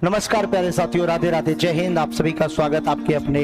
नमस्कार प्यारे साथियों, राधे राधे, जय हिंद। आप सभी का स्वागत आपके अपने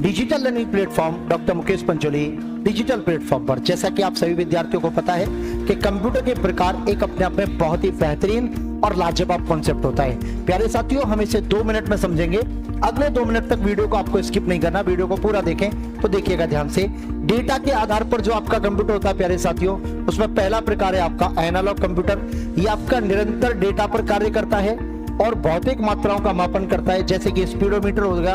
digital learning platform doctor Mukesh Pancholi digital platform पर। जैसा कि आप सभी विद्यार्थियों को पता है कि कंप्यूटर के प्रकार एक अपने आप में बहुत ही बेहतरीन और लाजवाब कॉन्सेप्ट होता है। प्यारे साथियों, हम इसे 2 मिनट में समझेंगे। अगले 2 मिनट तक वीडियो को आपको स्किप नहीं करना, वीडियो को पूरा देखें। तो देखिएगा ध्यान से। डेटा के आधार पर जो आपका कंप्यूटर होता है प्यारे साथियों, उसमें पहला प्रकार है आपका एनालॉग कंप्यूटर। ये आपका निरंतर डेटा पर कार्य करता है और भौतिक मात्राओं का मापन करता है, जैसे कि स्पीडोमीटर हो गया,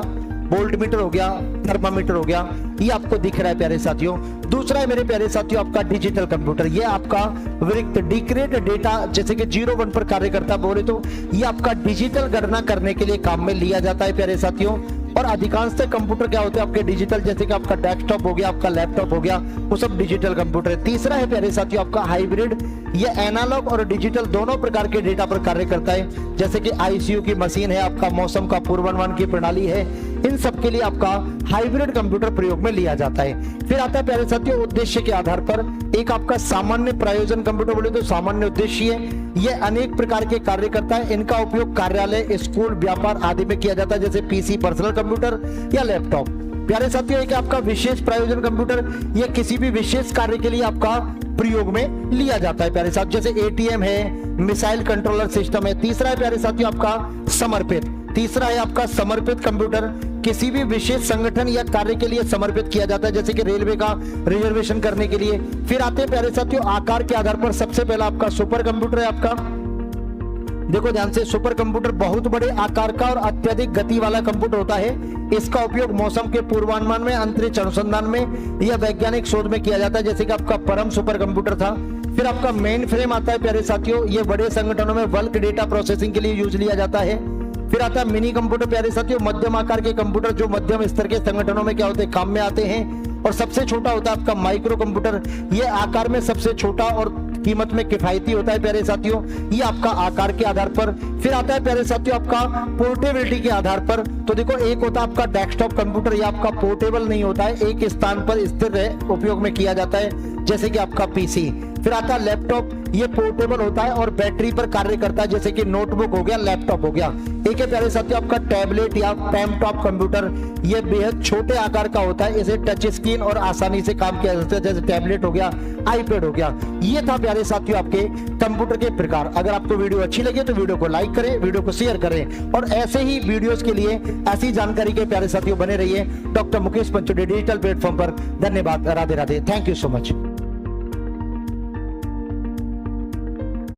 वोल्टमीटर हो गया, थर्मामीटर हो गया। ये आपको दिख रहा है प्यारे साथियों। दूसरा है मेरे प्यारे साथियों आपका डिजिटल कंप्यूटर। ये आपका विरिक्त डिक्रेट डेटा जैसे कि 0-1 पर कार्य करता है बोले तो ये आपका डिजिटल गणना करने के लिए काम में लिया जाता है प्यारे साथियों। और अधिकांशतः कंप्यूटर क्या होते हैं आपके डिजिटल, जैसे कि आपका डेस्कटॉप हो गया, आपका लैपटॉप हो गया, वो सब डिजिटल कंप्यूटर है। तीसरा है प्यारे साथियों आपका हाइब्रिड। ये एनालॉग और डिजिटल दोनों प्रकार के डेटा पर कार्य करता है, जैसे कि आईसीयू की मशीन है, आपका मौसम का पूर्वानुमान की प्रणाली है। इन सब के लिए आपका हाइब्रिड कंप्यूटर प्रयोग में लिया जाता है। फिर आता है प्यारे साथियों उद्देश्य के आधार पर एक आपका सामान्य प्रयोजन कंप्यूटर बोले तो सामान्य उद्देश्य है। ये अनेक प्रकार के कार्य करता है। इनका उपयोग कार्यालय, स्कूल, व्यापार आदि में किया जाता है, जैसे पीसी, पर्सनल कंप्यूटर या लैपटॉप। प्यारे साथियों एक आपका विशेष प्रयोजन कंप्यूटर, ये किसी भी विशेष कार्य के लिए आपका प्रयोग में लिया जाता है प्यारे साथियों, जैसे एटीएम है, मिसाइल कंट्रोलर सिस्टम है। तीसरा है प्यारे साथियों आपका समर्पित। तीसरा है आपका समर्पित कंप्यूटर, किसी भी विशेष संगठन या कार्य के लिए समर्पित किया जाता है, जैसे कि रेलवे का रिजर्वेशन करने के लिए। फिर आते हैं प्यारे साथियों आकार के आधार पर। सबसे पहला आपका सुपर कंप्यूटर है आपका, देखो ध्यान से, सुपर कंप्यूटर बहुत बड़े आकार का और अत्यधिक गति वाला कंप्यूटर होता है। इसका उपयोग मौसम के पूर्वानुमान में, अंतरिक्ष अनुसंधान में या वैज्ञानिक शोध में किया जाता है, जैसे कि आपका परम सुपर कंप्यूटर था। फिर आपका मेन फ्रेम आता है प्यारे साथियों, ये बड़े संगठनों में बल्क डेटा प्रोसेसिंग के लिए यूज लिया जाता है। फिर आता है मिनी कंप्यूटर प्यारे साथियों, मध्यम आकार के कंप्यूटर जो मध्यम स्तर के संगठनों में क्या होते हैं, काम में आते हैं। और सबसे छोटा होता है आपका माइक्रो कंप्यूटर, ये आकार में सबसे छोटा और कीमत में किफायती होता है प्यारे साथियों, ये आपका आकार के आधार पर। फिर आता है प्यारे साथियों आपका पोर्टेबिलिटी के आधार पर। तो देखो एक होता है आपका डेस्कटॉप कंप्यूटर, ये आपका पोर्टेबल नहीं होता है, एक स्थान पर स्थिर उपयोग में किया जाता है, जैसे कि आपका पीसी। फिर आता है लैपटॉप, ये पोर्टेबल होता है और बैटरी पर कार्य करता है, जैसे कि नोटबुक हो गया, लैपटॉप हो गया। एक है प्यारे साथियों आपका टैबलेट या पैमटॉप कंप्यूटर, ये बेहद छोटे आकार का होता है, इसे टच स्क्रीन और आसानी से काम किया जा सकता है, जैसे टैबलेट हो गया, आईपैड हो गया। ये था प्यारे साथियों आपके कंप्यूटर के प्रकार। अगर आपको वीडियो अच्छी लगे तो वीडियो को लाइक करें, वीडियो को शेयर करें और ऐसे ही वीडियोस के लिए, ऐसी जानकारी के प्यारे साथियों बने रहिए doctor Mukesh Pancholi digital platform पर। धन्यवाद, Radhe Radhe, thank you so much.